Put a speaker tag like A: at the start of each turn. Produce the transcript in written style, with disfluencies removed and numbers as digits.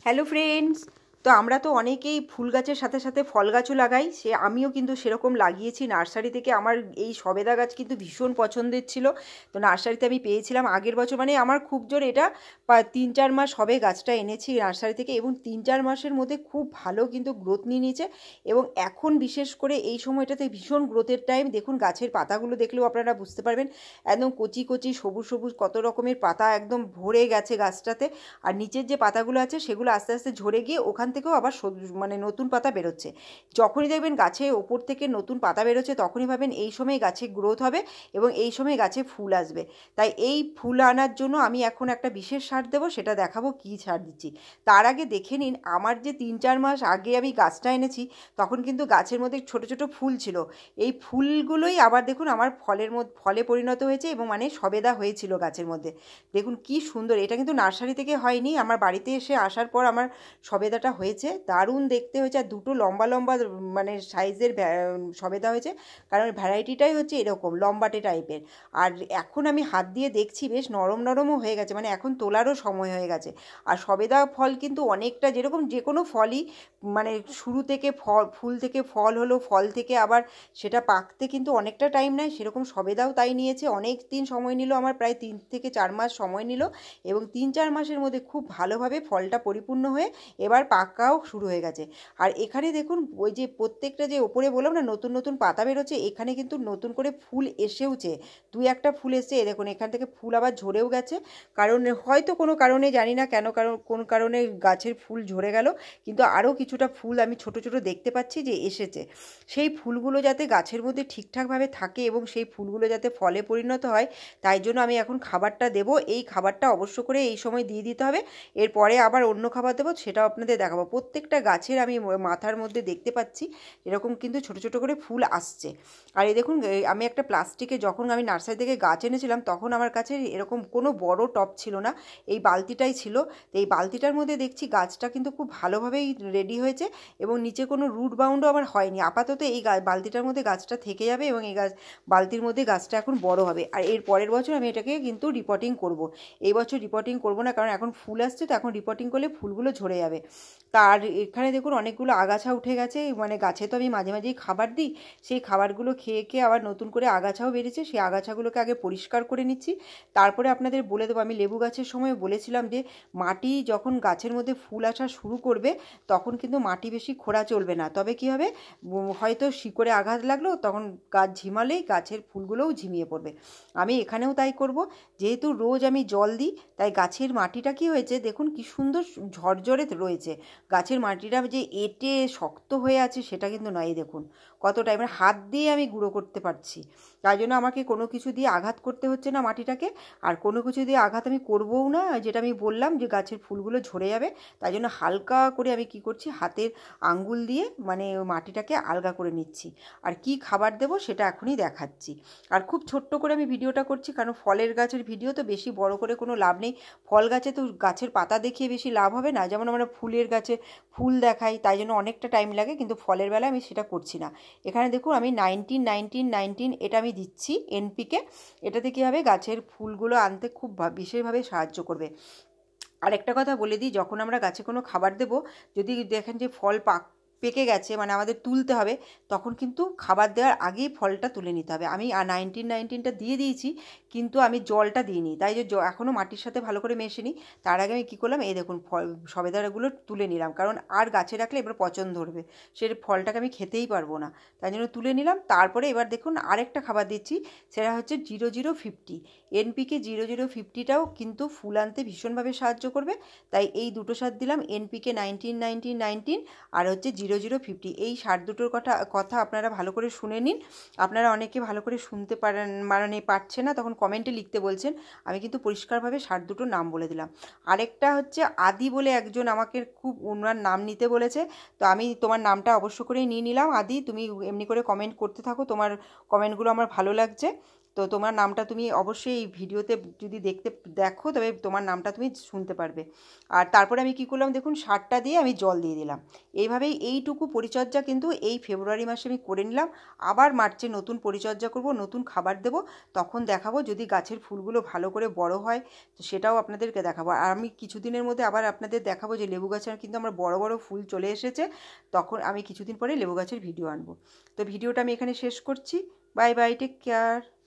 A: Hello friends, তো আমরা তো অনেকেই ফুল গাছের সাথে সাথে ফল গাছও লাগাই। আমিও কিন্তু সেরকম লাগিয়েছি নার্সারি থেকে। আমার এই সবেদা গাছ কিন্তু ভীষণ পছন্দের ছিল, তো নার্সারিতে আমি পেয়েছিলাম আগের বছর। মানে আমার খুব জোর এটা 3-4 মাস হবে গাছটা এনেছি নার্সারি থেকে, এবং 3-4 মাসের মধ্যে খুব ভালো কিন্তু গ্রোথ নিয়ে নিয়েছে। এবং এখন বিশেষ করে এই সময়টাতে ভীষণ গ্রোথের টাইম। দেখুন গাছের পাতাগুলো দেখলেও আপনারা বুঝতে পারবেন, একদম কচি কচি সবুজ সবুজ কত রকমের পাতা একদম ভরে গেছে গাছটাতে। আর নিচের যে পাতাগুলো আছে সেগুলো আস্তে আস্তে ঝরে গিয়ে ওখান থেকেও আবার মানে নতুন পাতা বেরোচ্ছে। যখনই দেখবেন গাছে ওপর থেকে নতুন পাতা বেরোচ্ছে, তখনই ভাবেন এই সময় গাছে গ্রোথ হবে এবং এই সময় গাছে ফুল আসবে। তাই এই ফুল আনার জন্য আমি এখন একটা বিশেষ সার দেবো, সেটা দেখাবো কী সার দিচ্ছি। তার আগে দেখে নিন, আমার যে 3-4 মাস আগে আমি গাছটা এনেছি, তখন কিন্তু গাছের মধ্যে ছোট ছোট ফুল ছিল। এই ফুলগুলোই আবার দেখুন আমার ফলে পরিণত হয়েছে, এবং মানে সবেদা হয়েছিল গাছের মধ্যে। দেখুন কি সুন্দর! এটা কিন্তু নার্সারি থেকে হয়নি, আমার বাড়িতে এসে আসার পর আমার সবেদাটা হয়েছে। দারুণ দেখতে হয়েছে, আর দুটো লম্বা লম্বা মানে সাইজের সবেদা হয়েছে, কারণ ভ্যারাইটিটাই হচ্ছে এরকম লম্বাটে টাইপের। আর এখন আমি হাত দিয়ে দেখছি বেশ নরম নরমও হয়ে গেছে, মানে এখন তোলারও সময় হয়ে গেছে। আর সবেদা ফল কিন্তু অনেকটা, যেরকম যে কোনো ফলই মানে শুরু থেকে ফুল থেকে ফল হলো, ফল থেকে আবার সেটা পাকতে কিন্তু অনেকটা টাইম নেয়, সেরকম সবেদাও তাই নিয়েছে। অনেক দিন সময় নিল আমার, প্রায় 3-4 মাস সময় নিল, এবং 3-4 মাসের মধ্যে খুব ভালোভাবে ফলটা পরিপূর্ণ হয়ে এবার পাকাও শুরু হয়ে গেছে। আর এখানে দেখুন, ওই যে প্রত্যেকটা যে ওপরে বললাম না নতুন নতুন পাতা বেরোচ্ছে, এখানে কিন্তু নতুন করে ফুল এসেওছে। 2-1টা ফুল এসছে, দেখুন এখান থেকে ফুল আবার ঝরেও গেছে। কারণ হয়তো কোনো কারণে, জানি না কেন, কারণ কোন কারণে গাছের ফুল ঝরে গেল, কিন্তু আরও কিছুটা ফুল আমি ছোট ছোট দেখতে পাচ্ছি যে এসেছে। সেই ফুলগুলো যাতে গাছের মধ্যে ঠিকঠাকভাবে থাকে এবং সেই ফুলগুলো যাতে ফলে পরিণত হয়, তাই জন্য আমি এখন খাবারটা দেবো। এই খাবারটা অবশ্য করে এই সময় দিয়ে দিতে হবে। এরপরে আবার অন্য খাবার দেবো, সেটাও আপনাদের দেখাবো। প্রত্যেকটা গাছের আমি মাথার মধ্যে দেখতে পাচ্ছি এরকম কিন্তু ছোট ছোট করে ফুল আসছে। আর এই দেখুন, আমি একটা প্লাস্টিকে, যখন আমি নার্সারি থেকে গাছ এনেছিলাম তখন আমার কাছে এরকম কোনো বড় টব ছিল না, এই বালতিটাই ছিল। তো এই বালতিটার মধ্যে দেখছি গাছটা কিন্তু খুব ভালোভাবেই রেডি হয়েছে, এবং নিচে কোনো রুট বাউন্ডও আমার হয়নি। আপাতত এই বালতিটার মধ্যে গাছটা থেকে যাবে, এবং এই বালতির মধ্যে গাছটা এখন বড় হবে। আর এর পরের বছর আমি এটাকে কিন্তু রিপোর্টিং করব। এই বছর রিপোর্টিং করব না, কারণ এখন ফুল আসছে, তো এখন রিপোর্টিং করলে ফুলগুলো ঝরে যাবে। তার এখানে দেখুন অনেকগুলো আগাছা উঠে গেছে, মানে গাছে তো আমি মাঝে মাঝেই খাবার দিই, সেই খাবারগুলো খেয়ে খেয়ে আবার নতুন করে আগাছাও বেরিয়েছে। সেই আগাছাগুলোকে আগে পরিষ্কার করে নিচ্ছি, তারপরে আপনাদের বলে দেবো। আমি লেবু গাছের সময় বলেছিলাম যে মাটি যখন গাছের মধ্যে ফুল আসা শুরু করবে, তখন কিন্তু মাটি বেশি খোঁড়া চলবে না। তবে কী হবে, হয়তো শিকড়ে আঘাত লাগলো, তখন গাছ ঝিমালেই গাছের ফুলগুলোও ঝিমিয়ে পড়বে। আমি এখানেও তাই করব। যেহেতু রোজ আমি জল দিই, তাই গাছের মাটিটা কি হয়েছে দেখুন, কি সুন্দর ঝরঝরে রয়েছে। গাছের মাটিটা যে এঁটে শক্ত হয়ে আছে সেটা কিন্তু নয়। দেখুন কতটা, এবার হাত দিয়ে আমি গুঁড়ো করতে পারছি। তাই জন্য আমাকে কোনো কিছু দিয়ে আঘাত করতে হচ্ছে না মাটিটাকে, আর কোনো কিছু দিয়ে আঘাত আমি করবও না। যেটা আমি বললাম যে গাছের ফুলগুলো ঝরে যাবে, তাই জন্য হালকা করে আমি কি করছি, হাতের আঙ্গুল দিয়ে মানে মাটিটাকে আলগা করে নিচ্ছি। আর কি খাবার দেবো সেটা এখনই দেখাচ্ছি। আর খুব ছোট্ট করে আমি ভিডিওটা করছি, কারণ ফলের গাছের ভিডিও তো বেশি বড় করে কোনো লাভ নেই। ফল গাছে তো গাছের পাতা দেখিয়ে বেশি লাভ হবে না, যেমন আমরা ফুলের গাছে ফুল দেখাই, তাই জন্য অনেকটা টাইম লাগে, কিন্তু ফলের বেলায় আমি সেটা করছি না। এখানে দেখুন আমি 19-19-19 এটা আমি দিচ্ছি এনপিকে। এটাতে কী হবে, গাছের ফুলগুলো আনতে খুব বিশেষভাবে সাহায্য করবে। আরেকটা কথা বলে দিই, যখন আমরা গাছে কোনো খাবার দেব, যদি দেখেন যে ফল পেকে গেছে, মানে আমাদের তুলতে হবে, তখন কিন্তু খাবার দেওয়ার আগেই ফলটা তুলে নিতে হবে। আমি 19-19টা দিয়ে দিয়েছি, কিন্তু আমি জলটা দিইনি, তাই যে এখনও মাটির সাথে ভালো করে মেশেনি। তার আগে আমি কী করলাম, এই দেখুন সবেদানাগুলো তুলে নিলাম, কারণ আর গাছে রাখলে এবার পচন ধরবে, সে ফলটাকে আমি খেতেই পারবো না, তাই জন্য তুলে নিলাম। তারপরে এবার দেখুন আরেকটা খাবার দিচ্ছি, সেটা হচ্ছে 0050 এনপিকে। 0050টাও কিন্তু ফুল আনতে ভীষণভাবে সাহায্য করবে, তাই এই দুটো সার দিলাম, এনপিকে 19-19-19 আর হচ্ছে 0050। এই সার দুটোর কথা আপনারা ভালো করে শুনে নিন। আপনারা অনেকে ভালো করে শুনতে পারেন, মানে পারছে না, তখন কমেন্টে লিখতে বলছেন। আমি কিন্তু পরিষ্কারভাবে সার দুটোর নাম বলে দিলাম। আরেকটা হচ্ছে আদি বলে একজন আমাকে খুব ওনার নাম নিতে বলেছে, তো আমি তোমার নামটা অবশ্য করেই নিয়ে নিলাম। আদি, তুমি এমনি করে কমেন্ট করতে থাকো, তোমার কমেন্টগুলো আমার ভালো লাগছে। তো তোমার নামটা তুমি অবশ্যই এই ভিডিওতে যদি দেখো তবে তোমার নামটা তুমি শুনতে পারবে। আর তারপরে আমি কি করলাম দেখুন, সারটা দিয়ে আমি জল দিয়ে দিলাম। এইভাবেই এইটুকু পরিচর্যা কিন্তু এই ফেব্রুয়ারি মাসে আমি করে নিলাম। আবার মার্চে নতুন পরিচর্যা করব, নতুন খাবার দেব, তখন দেখাবো যদি গাছের ফুলগুলো ভালো করে বড় হয়, তো সেটাও আপনাদেরকে দেখাবো। আর আমি কিছুদিনের মধ্যে আবার আপনাদের দেখাবো যে লেবু গাছের কিন্তু আমার বড় বড় ফুল চলে এসেছে, তখন আমি কিছুদিন পরে লেবু গাছের ভিডিও আনবো। তো ভিডিওটা আমি এখানে শেষ করছি। Bye bye, take care.